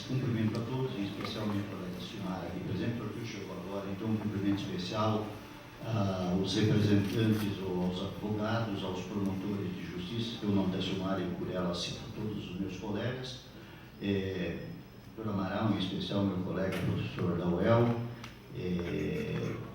Cumprimento a todos, em especial minha colega Sinara aqui presente, porque chegou agora, então um cumprimento especial aos representantes ou aos advogados, aos promotores de justiça, que eu não peço Mário e por ela cito todos os meus colegas, Dr. Amaral, em especial meu colega professor da UEL,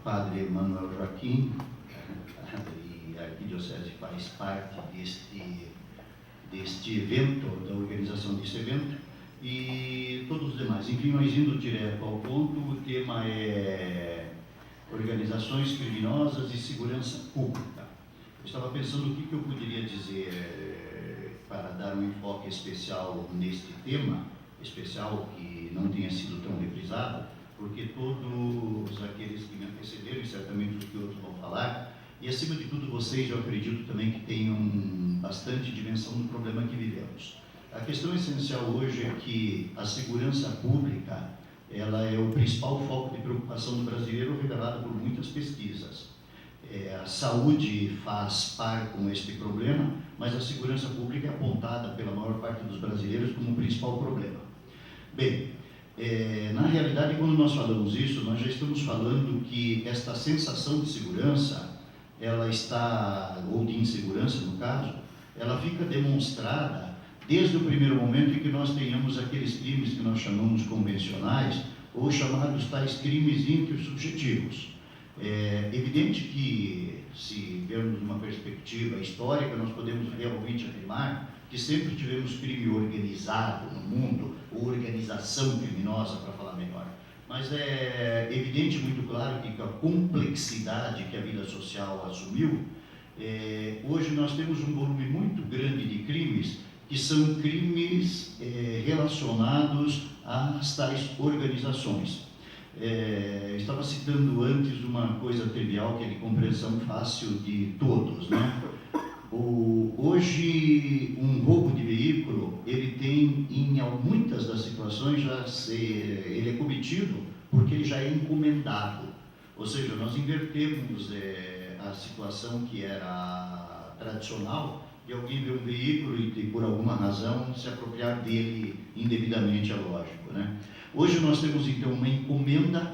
Padre Manuel Joaquim, e a Arquidiocese faz parte deste evento, da organização deste evento, e todos os demais. Enfim, mas indo direto ao ponto, o tema é organizações criminosas e segurança pública. Eu estava pensando o que eu poderia dizer para dar um enfoque especial neste tema, especial que não tenha sido tão reprisado, porque todos aqueles que me antecederam, e certamente os que outros vão falar, e acima de tudo vocês, eu acredito também que tenham bastante dimensão do problema que vivemos. A questão essencial hoje é que a segurança pública, ela é o principal foco de preocupação do brasileiro, revelado por muitas pesquisas. A saúde faz par com este problema, mas a segurança pública é apontada pela maior parte dos brasileiros como o principal problema. Bem, na realidade, quando nós falamos isso, nós já estamos falando que esta sensação de segurança, ela está, ou de insegurança no caso, ela fica demonstrada desde o primeiro momento em que nós tenhamos aqueles crimes que nós chamamos convencionais, ou chamados tais crimes intersubjetivos. É evidente que, se vermos uma perspectiva histórica, nós podemos realmente afirmar que sempre tivemos crime organizado no mundo, ou organização criminosa, para falar melhor. Mas é evidente, muito claro, que com a complexidade que a vida social assumiu, hoje nós temos um volume muito grande de crimes que são crimes relacionados às tais organizações. Estava citando antes uma coisa trivial que é de compreensão fácil de todos, né? Hoje, um roubo de veículo, ele tem, em muitas das situações, ele é cometido porque ele já é encomendado. Ou seja, nós invertemos a situação que era tradicional, de alguém ver um veículo e, por alguma razão, se apropriar dele indevidamente, é lógico, né? Hoje nós temos, então, uma encomenda,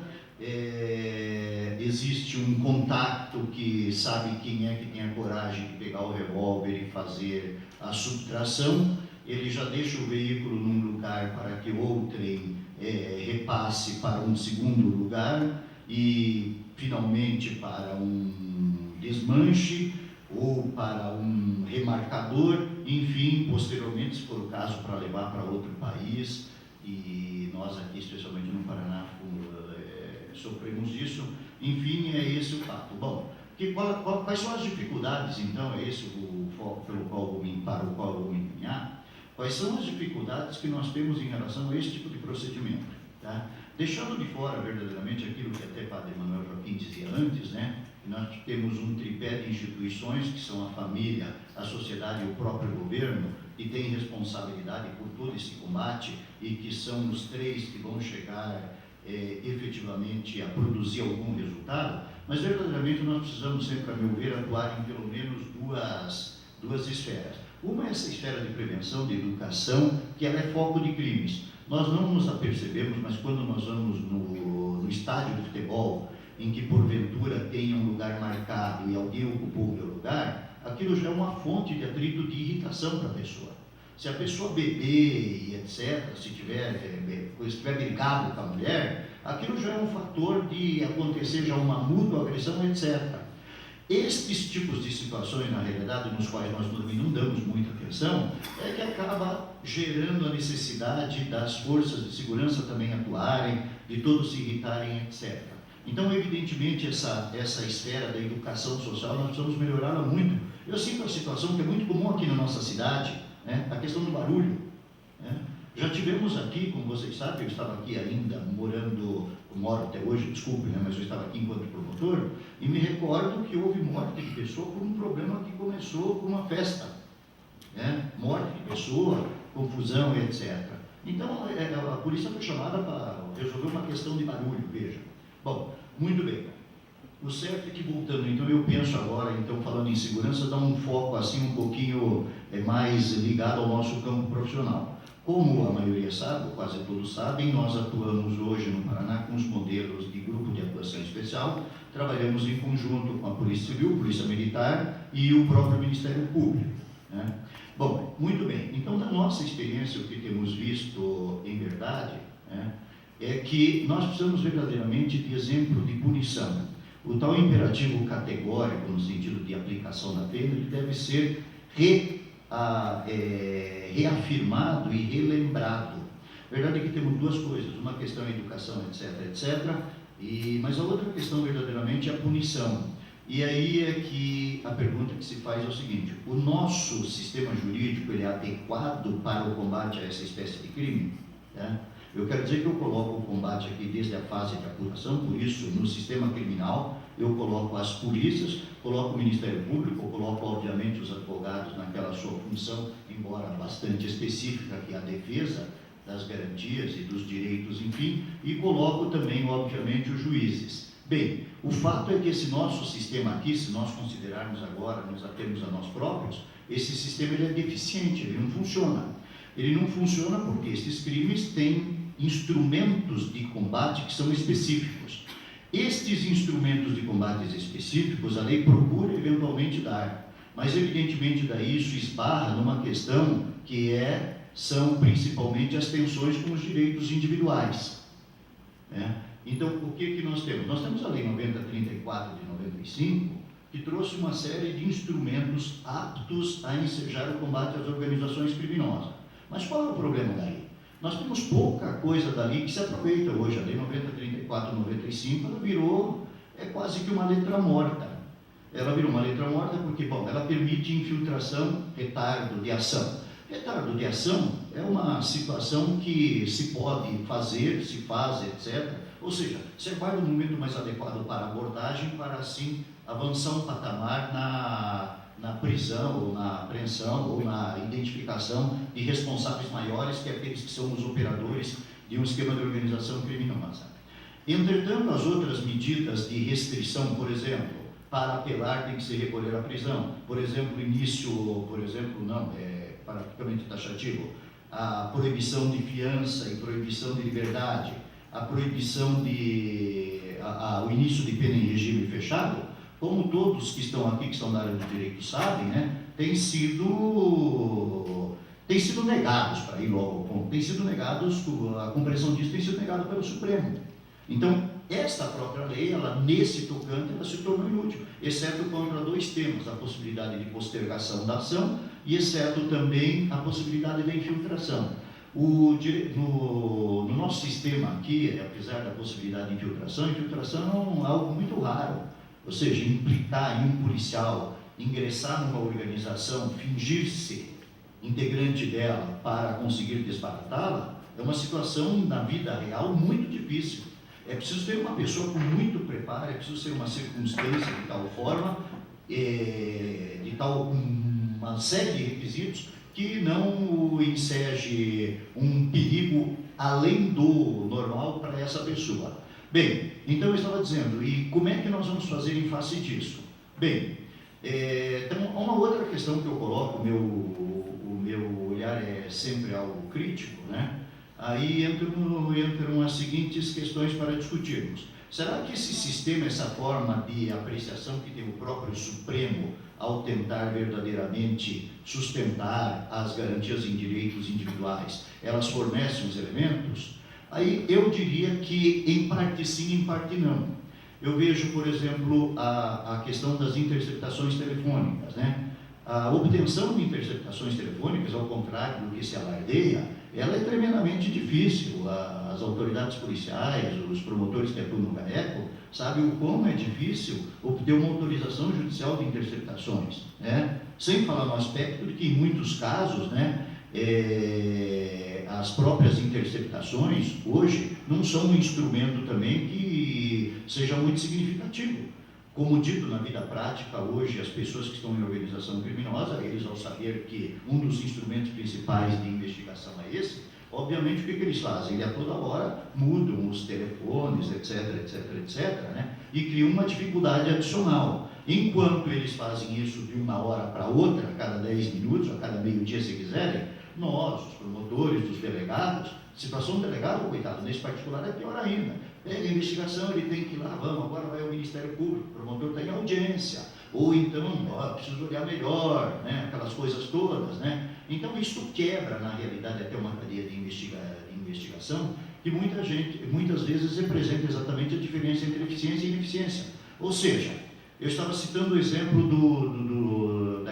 existe um contato que sabe quem é que tem a coragem de pegar o revólver e fazer a subtração, ele já deixa o veículo num lugar para que outrem repasse para um segundo lugar e, finalmente, para um desmanche, ou para um remarcador, enfim, posteriormente, se for o caso, para levar para outro país, e nós aqui, especialmente no Paraná, sofremos isso. Enfim, é esse o fato. Bom, quais são as dificuldades, então, é esse o foco para o qual eu vou me empenhar? Quais são as dificuldades que nós temos em relação a esse tipo de procedimento? Tá? Deixando de fora, verdadeiramente, aquilo que até Padre Manuel Joaquim dizia antes, né? Nós temos um tripé de instituições, que são a família, a sociedade e o próprio governo, que têm responsabilidade por todo esse combate e que são os três que vão chegar efetivamente a produzir algum resultado, mas verdadeiramente nós precisamos sempre, a meu ver, atuar em pelo menos duas esferas. Uma é essa esfera de prevenção, de educação, que ela é foco de crimes. Nós não nos apercebemos, mas quando nós vamos no estádio de futebol, em que porventura tem um lugar marcado e alguém ocupou o meu lugar, aquilo já é uma fonte de atrito, de irritação para a pessoa. Se a pessoa beber e etc., se estiver brigado com a mulher, aquilo já é um fator de acontecer já uma mútua agressão, etc. Estes tipos de situações, na realidade, nos quais nós não damos muita atenção, é que acaba gerando a necessidade das forças de segurança também atuarem, de todos se irritarem, etc. Então, evidentemente, essa esfera da educação social, nós precisamos melhorá-la muito. Eu sinto a situação que é muito comum aqui na nossa cidade, né? A questão do barulho, né? Já tivemos aqui, como vocês sabem, eu estava aqui ainda moro até hoje, desculpe, né? Mas eu estava aqui enquanto promotor, e me recordo que houve morte de pessoa por um problema que começou por uma festa, né? Morte de pessoa, confusão, etc. Então, a polícia foi chamada para resolver uma questão de barulho, veja. Bom, muito bem. O certo é que, voltando, então eu penso agora, então falando em segurança, dar um foco assim um pouquinho mais ligado ao nosso campo profissional. Como a maioria sabe, ou quase todos sabem, nós atuamos hoje no Paraná com os modelos de grupo de atuação especial, trabalhamos em conjunto com a Polícia Civil, Polícia Militar e o próprio Ministério Público, né? Bom, muito bem. Então, na nossa experiência, o que temos visto, em verdade, né, é que nós precisamos verdadeiramente de exemplo de punição. O tal imperativo categórico, no sentido de aplicação da pena, ele deve ser reafirmado e relembrado. A verdade é que temos duas coisas, uma questão é a educação, etc, mas a outra questão verdadeiramente é a punição. E aí é que a pergunta que se faz é o seguinte: o nosso sistema jurídico, ele é adequado para o combate a essa espécie de crime? Né? Eu quero dizer que eu coloco o combate aqui desde a fase de apuração, por isso, no sistema criminal, eu coloco as polícias, coloco o Ministério Público, eu coloco, obviamente, os advogados naquela sua função, embora bastante específica, que é a defesa das garantias e dos direitos, enfim, e coloco também, obviamente, os juízes. Bem, o fato é que esse nosso sistema aqui, se nós considerarmos agora, nos atemos a nós próprios, esse sistema ele é deficiente, ele não funciona. Ele não funciona porque esses crimes têm instrumentos de combate que são específicos. Estes instrumentos de combate específicos, a lei procura eventualmente dar, mas evidentemente daí isso esbarra numa questão que são principalmente as tensões com os direitos individuais, né? Então, o que nós temos? Nós temos a Lei 9034 de 95, que trouxe uma série de instrumentos aptos a ensejar o combate às organizações criminosas. Mas qual é o problema daí? Nós temos pouca coisa dali que se aproveita hoje. A Lei 9034 de 95, ela virou quase que uma letra morta. Ela virou uma letra morta porque, bom, ela permite infiltração, retardo de ação. Retardo de ação é uma situação que se pode fazer, se faz, etc. Ou seja, você aguarda um momento mais adequado para a abordagem, para assim avançar um patamar na prisão, ou na apreensão, ou na identificação de responsáveis maiores, que aqueles que são os operadores de um esquema de organização criminosa. Entretanto, as outras medidas de restrição, por exemplo, para apelar tem que se recolher à prisão. Por exemplo, praticamente taxativo, a proibição de fiança e proibição de liberdade, a proibição o início de pena em regime fechado, como todos que estão aqui, que são da área do direito sabem, né, têm sido negados, para ir logo ao ponto, a compreensão disso tem sido negada pelo Supremo. Então, esta própria lei, ela, nesse tocante, ela se tornou inútil, exceto contra dois temas: a possibilidade de postergação da ação e exceto também a possibilidade da infiltração. No nosso sistema aqui, apesar da possibilidade de infiltração é algo muito raro. Ou seja, implicar em um policial ingressar numa organização, fingir-se integrante dela para conseguir desbaratá-la, é uma situação na vida real muito difícil. É preciso ter uma pessoa com muito preparo, é preciso ser uma circunstância de tal forma, uma série de requisitos que não ensege um perigo além do normal para essa pessoa. Bem, então eu estava dizendo, e como é que nós vamos fazer em face disso? Bem, então, uma outra questão que eu coloco, o meu olhar é sempre algo crítico, né? Aí entram as seguintes questões para discutirmos. Será que esse sistema, essa forma de apreciação que tem o próprio Supremo ao tentar verdadeiramente sustentar as garantias em direitos individuais, elas fornecem os elementos? Aí eu diria que em parte sim, em parte não. Eu vejo, por exemplo, a questão das interceptações telefônicas, né? A obtenção de interceptações telefônicas, ao contrário do que se alardeia, ela é tremendamente difícil. As autoridades policiais, os promotores que atuam no GAECO, sabem o quão é difícil obter uma autorização judicial de interceptações, né? Sem falar no aspecto de que, em muitos casos, né, as próprias interceptações, hoje, não são um instrumento também que seja muito significativo. Como dito na vida prática, hoje, as pessoas que estão em organização criminosa, eles, ao saber que um dos instrumentos principais de investigação é esse, obviamente, o que eles fazem? Eles a toda hora mudam os telefones, etc, né? E criam uma dificuldade adicional. Enquanto eles fazem isso de uma hora para outra, a cada 10 minutos, a cada meio-dia, se quiserem, nós, os promotores, os delegados, situação do delegado, coitado, nesse particular é pior ainda. Pega a investigação, ele tem que ir lá, vamos, agora vai ao Ministério Público, o promotor está em audiência, ou então, preciso olhar melhor, né? Aquelas coisas todas, né? Então isso quebra, na realidade, até uma cadeia de investigação, que muitas vezes representa exatamente a diferença entre eficiência e ineficiência. Ou seja, eu estava citando o exemplo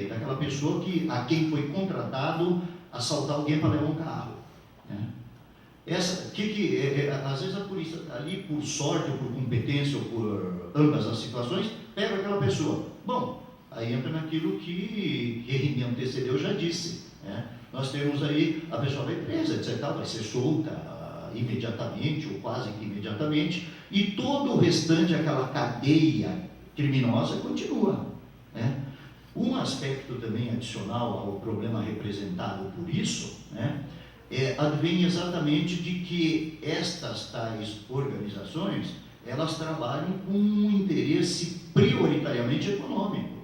daquela pessoa a quem foi contratado assaltar alguém para levar um carro, né? Às vezes a polícia, ali por sorte ou por competência ou por ambas as situações, pega aquela pessoa. Bom, aí entra naquilo que quem me antecedeu já disse, né? Nós temos aí, a pessoa vai presa, etc., vai ser solta imediatamente ou quase que imediatamente, e todo o restante, aquela cadeia criminosa, continua, né? Um aspecto também adicional ao problema representado por isso, né, advém exatamente de que estas tais organizações, elas trabalham com um interesse prioritariamente econômico.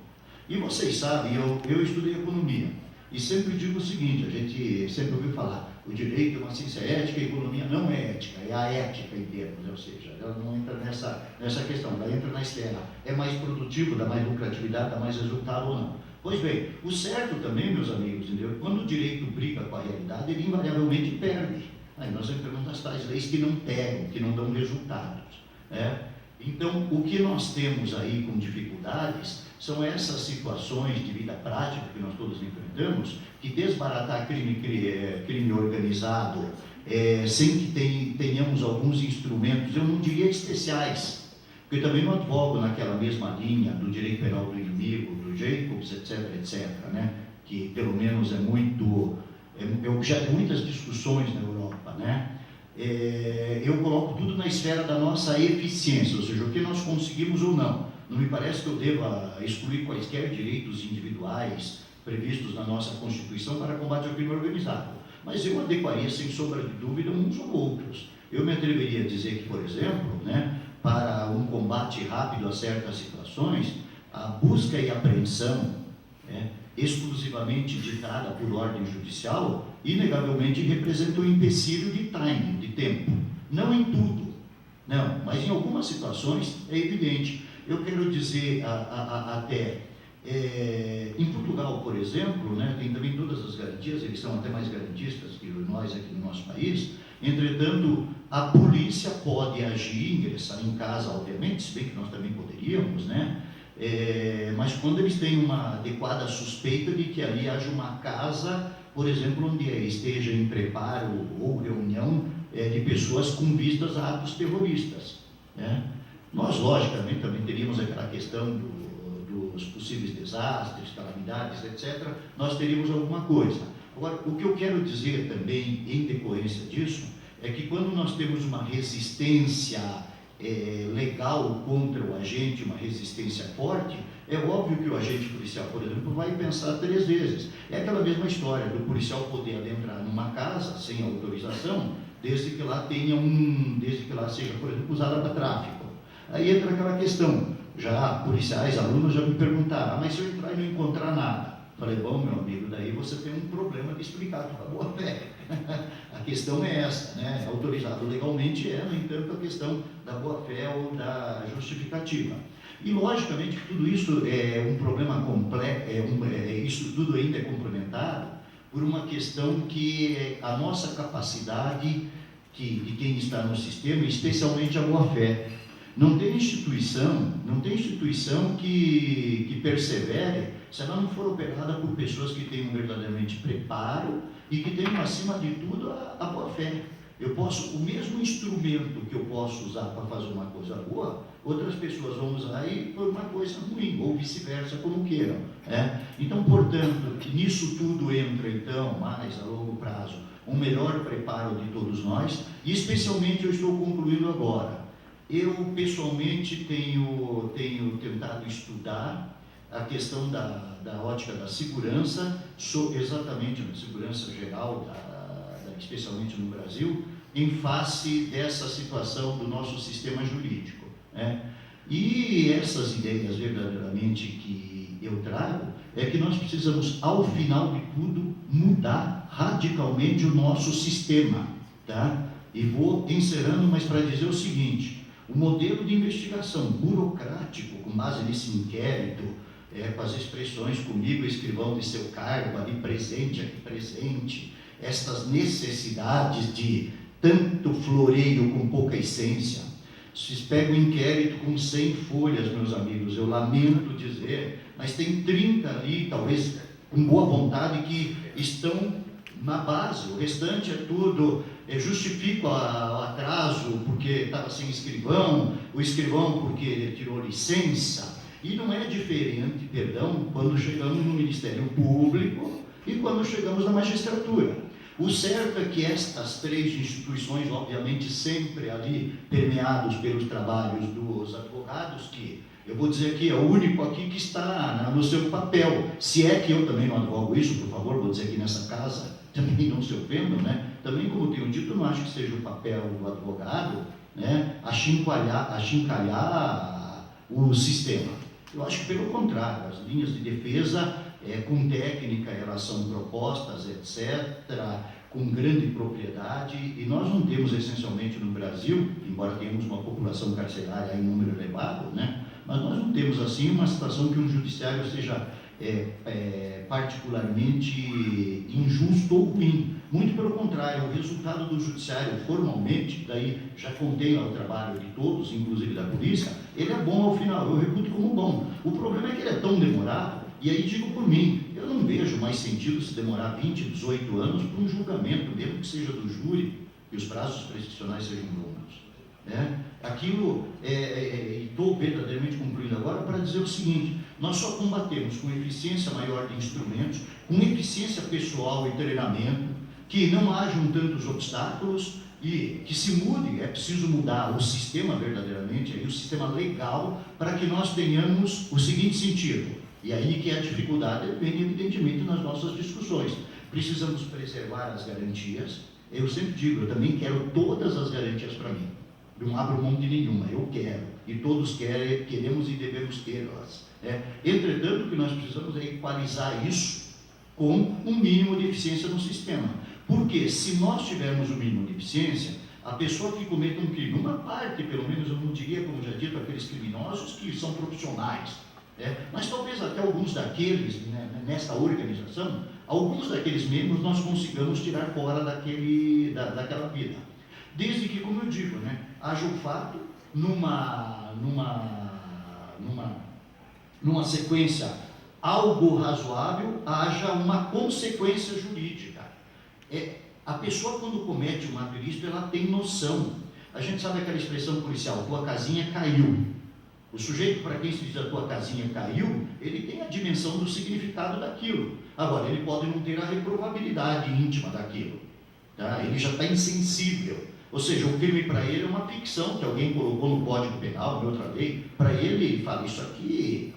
E vocês sabem, eu estudei economia, e sempre digo o seguinte, a gente sempre ouviu falar, o direito é uma ciência ética, a economia não é ética, é a ética em termos, ou seja, ela não entra nessa questão, ela entra na esfera, é mais produtivo, dá mais lucratividade, dá mais resultado ou não. Pois bem, o certo também, meus amigos, entendeu? Quando o direito briga com a realidade, ele invariavelmente perde. Aí nós entramos nas tais leis que não pegam, que não dão resultados, né? Então, o que nós temos aí com dificuldades são essas situações de vida prática que nós todos enfrentamos, que desbaratar crime organizado, sem que tenhamos alguns instrumentos, eu não diria especiais, porque eu também não advogo naquela mesma linha do direito penal do inimigo, do Jacobs, etc., né? Que pelo menos é objeto de muitas discussões na Europa, né? Eu coloco tudo na esfera da nossa eficiência, ou seja, o que nós conseguimos ou não. Não me parece que eu deva excluir quaisquer direitos individuais previstos na nossa Constituição para combate ao crime organizado, mas eu adequaria, sem sombra de dúvida, uns ou outros. Eu me atreveria a dizer que, por exemplo, né, para um combate rápido a certas situações, a busca e apreensão, né, exclusivamente ditada por ordem judicial, inegavelmente representa um empecilho de time, de tempo. Não em tudo, não, mas em algumas situações é evidente. Eu quero dizer até, em Portugal, por exemplo, né, tem também todas as garantias, eles são até mais garantistas que nós aqui no nosso país. Entretanto, a polícia pode agir, ingressar em casa, obviamente, se bem que nós também poderíamos, né? Mas quando eles têm uma adequada suspeita de que ali haja uma casa, por exemplo, onde esteja em preparo ou reunião de pessoas com vistas a atos terroristas, né? Nós, logicamente, também teríamos aquela questão dos possíveis desastres, calamidades, etc. Nós teríamos alguma coisa. Agora, o que eu quero dizer também, em decorrência disso, é que quando nós temos uma resistência legal contra o agente, uma resistência forte, é óbvio que o agente policial, por exemplo, vai pensar 3 vezes. É aquela mesma história do policial poder adentrar numa casa sem autorização, desde que lá seja, por exemplo, usada para tráfico. Aí entra aquela questão, já policiais, alunos já me perguntaram, mas se eu entrar e não encontrar nada? Falei, bom, meu amigo, daí você tem um problema de explicar com a boa fé. A questão é essa, né? Autorizado legalmente no entanto, a questão da boa fé ou da justificativa. E, logicamente, tudo isso é um problema complexo, isso tudo ainda é complementado por uma questão que é a nossa capacidade de quem está no sistema, especialmente a boa fé. Não tem instituição que persevere se ela não for operada por pessoas que tenham verdadeiramente preparo e que tenham, acima de tudo, a boa fé. O mesmo instrumento que eu posso usar para fazer uma coisa boa, outras pessoas vão usar aí por uma coisa ruim, ou vice-versa, como queiram, né? Então, portanto, nisso tudo entra, então, mais a longo prazo, um melhor preparo de todos nós, e especialmente eu estou concluindo agora. Eu, pessoalmente, tenho tentado estudar a questão da ótica da segurança, exatamente na segurança geral, especialmente no Brasil, em face dessa situação do nosso sistema jurídico, né? E essas ideias verdadeiramente que eu trago, é que nós precisamos, ao final de tudo, mudar radicalmente o nosso sistema, tá? E vou encerrando, mas para dizer o seguinte: o modelo de investigação burocrático, com base nesse inquérito, com as expressões "comigo, escrivão de seu cargo", ali presente, aqui presente, estas necessidades de tanto floreio com pouca essência. Vocês pegam um inquérito com 100 folhas, meus amigos, eu lamento dizer, mas tem 30 ali, talvez com boa vontade, que estão na base. O restante é tudo, justifico o atraso porque estava sem escrivão, o escrivão porque tirou licença. E não é diferente, quando chegamos no Ministério Público e quando chegamos na magistratura. O certo é que estas três instituições, obviamente sempre ali permeados pelos trabalhos dos advogados, que eu vou dizer aqui, é o único aqui que está no seu papel, se é que eu também não advogo isso, por favor, vou dizer aqui nessa casa, também não se ofendam, né? Também, como tenho dito, eu não acho que seja o papel do advogado, né, achincalhar o sistema. Eu acho que, pelo contrário, as linhas de defesa, com técnica, elas são propostas, etc., com grande propriedade, e nós não temos, essencialmente, no Brasil, embora tenhamos uma população carcerária em número elevado, né, mas nós não temos, assim, uma situação que um judiciário seja particularmente injusto ou ruim. Muito pelo contrário, o resultado do judiciário, formalmente, daí já contém o trabalho de todos, inclusive da polícia, ele é bom ao final, eu reputo como bom. O problema é que ele é tão demorado, e aí digo por mim, eu não vejo mais sentido se demorar 20, 18 anos para um julgamento, mesmo que seja do júri, e os prazos prescricionais sejam longos. Aquilo, estou verdadeiramente concluindo agora para dizer o seguinte: nós só combatemos com eficiência maior de instrumentos, com eficiência pessoal e treinamento, que não hajam tantos obstáculos e que se mude, é preciso mudar o sistema verdadeiramente, aí, o sistema legal, para que nós tenhamos o seguinte sentido, e aí que a dificuldade vem evidentemente nas nossas discussões. Precisamos preservar as garantias. Eu sempre digo, eu também quero todas as garantias para mim. Não abro mão de nenhuma, eu quero. E todos queremos e devemos tê-las. Entretanto, o que nós precisamos é equalizar isso com um mínimo de eficiência no sistema. Porque se nós tivermos o mínimo de eficiência, a pessoa que comete um crime, uma parte, pelo menos, eu não diria, como já dito, aqueles criminosos que são profissionais, mas talvez até alguns daqueles, nesta organização, alguns daqueles membros nós consigamos tirar fora daquela vida. Desde que, como eu digo, haja o fato numa sequência algo razoável, haja uma consequência jurídica. A pessoa, quando comete um ato ilícito, ela tem noção. A gente sabe aquela expressão policial: tua casinha caiu. O sujeito para quem se diz a tua casinha caiu, ele tem a dimensão do significado daquilo. Agora, ele pode não ter a reprovabilidade íntima daquilo. Ele já está insensível. Ou seja, o crime para ele é uma ficção que alguém colocou no Código Penal, em outra lei. Para ele fala isso aqui.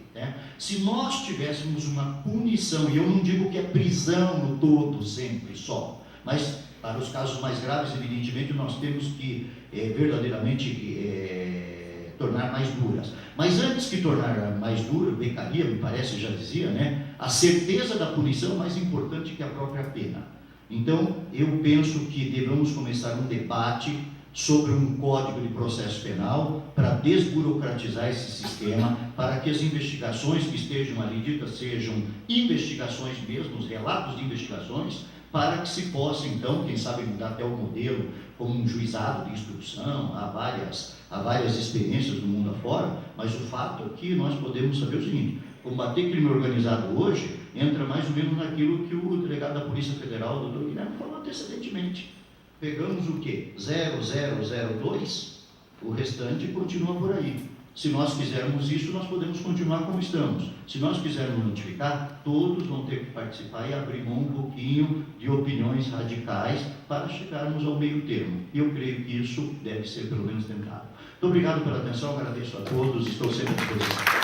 Se nós tivéssemos uma punição, e eu não digo que é prisão no todo, sempre só, mas para os casos mais graves, evidentemente, nós temos que verdadeiramente tornar mais duras. Mas antes que tornar mais dura, Beccaria, me parece, já dizia, a certeza da punição é mais importante que a própria pena. Então, eu penso que devemos começar um debate sobre um código de processo penal para desburocratizar esse sistema, para que as investigações que estejam ali ditas sejam investigações mesmo, os relatos de investigações, para que se possa, então, quem sabe mudar até o modelo como um juizado de instrução. Há várias experiências do mundo afora, mas o fato é que nós podemos saber o seguinte: combater crime organizado hoje entra mais ou menos naquilo que o delegado da Polícia Federal, o doutor Guilherme, falou antecedentemente. Pegamos o quê? 0,002, o restante continua por aí. Se nós quisermos isso, nós podemos continuar como estamos. Se nós quisermos notificar, todos vão ter que participar e abrir mão um pouquinho de opiniões radicais para chegarmos ao meio termo. E eu creio que isso deve ser pelo menos tentado. Muito obrigado pela atenção, agradeço a todos, estou sempre à disposição.